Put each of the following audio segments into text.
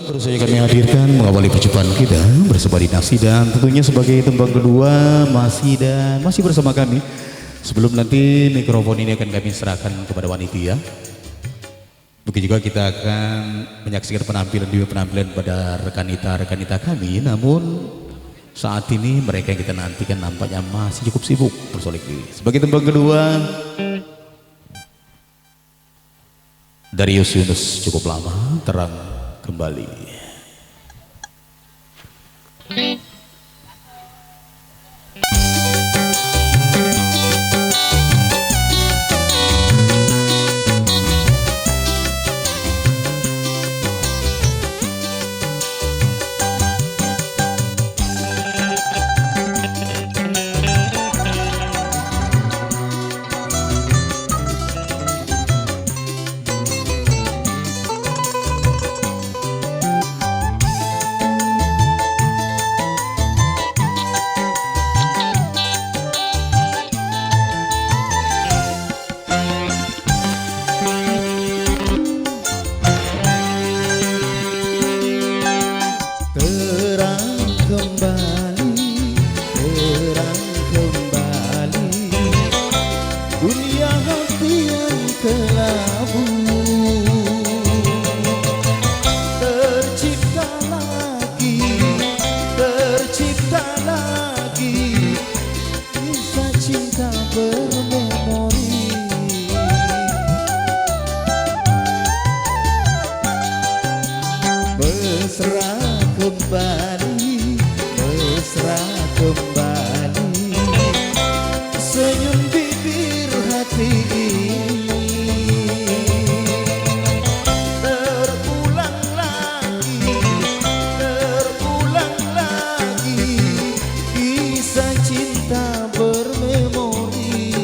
Terus saja kami hadirkan mengawali perjumpaan kita bersama Dinasti dan tentunya sebagai tembang kedua masih bersama kami. Sebelum nanti mikrofon ini akan kami serahkan kepada wanita. Begitu juga kita akan menyaksikan penampilan pada rekanita kami. Namun saat ini mereka yang kita nantikan nampaknya masih cukup sibuk bersolek diri. Sebagai tembang kedua dari Yunus cukup lama terang kembali. Dunia hati yang kelabu, tercipta lagi kisah cinta bermemori. Mesra kembali, senyum bibir hati ini terulang lagi kisah cinta bermemori.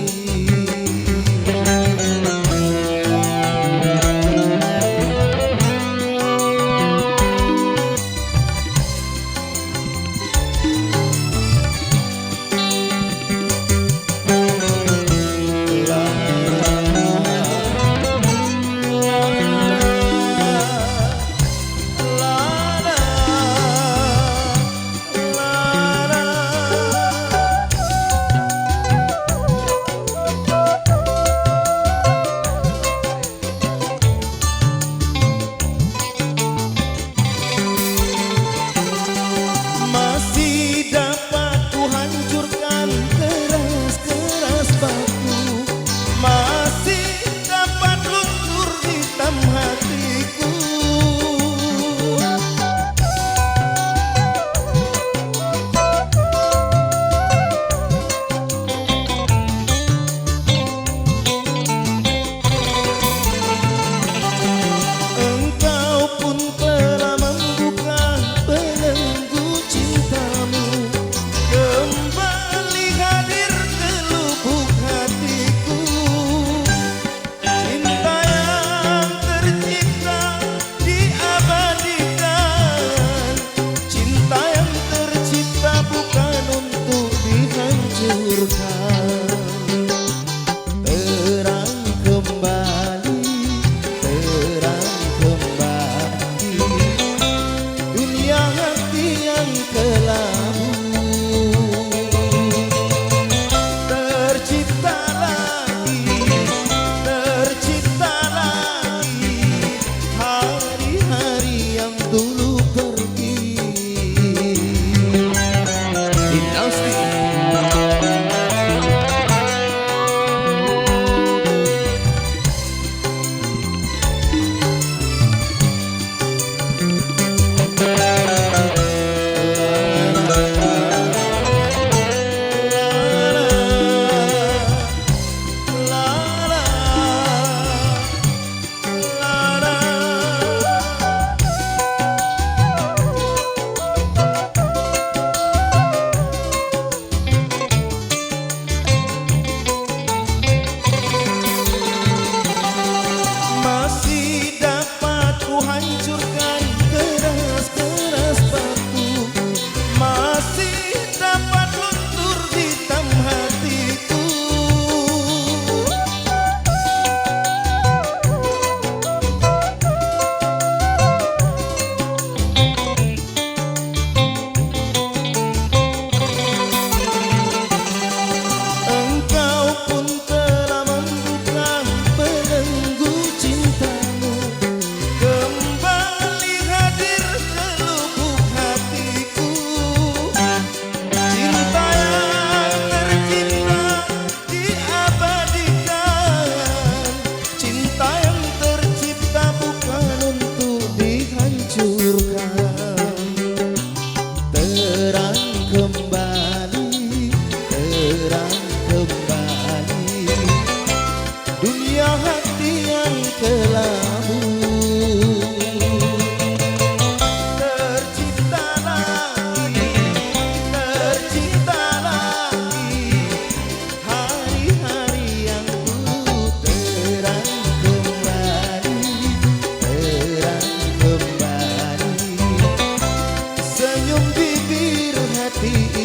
hati